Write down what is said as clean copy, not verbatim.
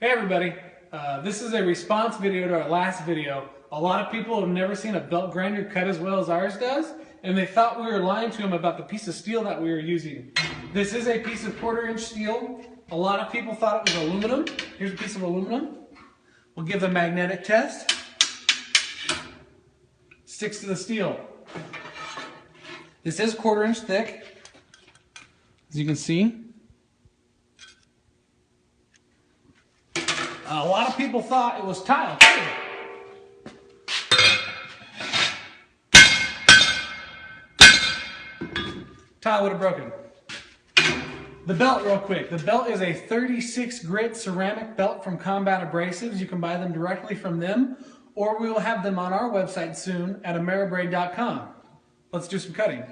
Hey everybody, this is a response video to our last video. A lot of people have never seen a belt grinder cut as well as ours does, and they thought we were lying to them about the piece of steel that we were using. This is a piece of 1/4" steel. A lot of people thought it was aluminum. Here's a piece of aluminum. We'll give the magnetic test. Sticks to the steel. This is 1/4" thick, as you can see. A lot of people thought it was tile too. Tile would have broken. The belt real quick. The belt is a 36 grit ceramic belt from Combat Abrasives. You can buy them directly from them, or we will have them on our website soon at ameribrade.com. Let's do some cutting.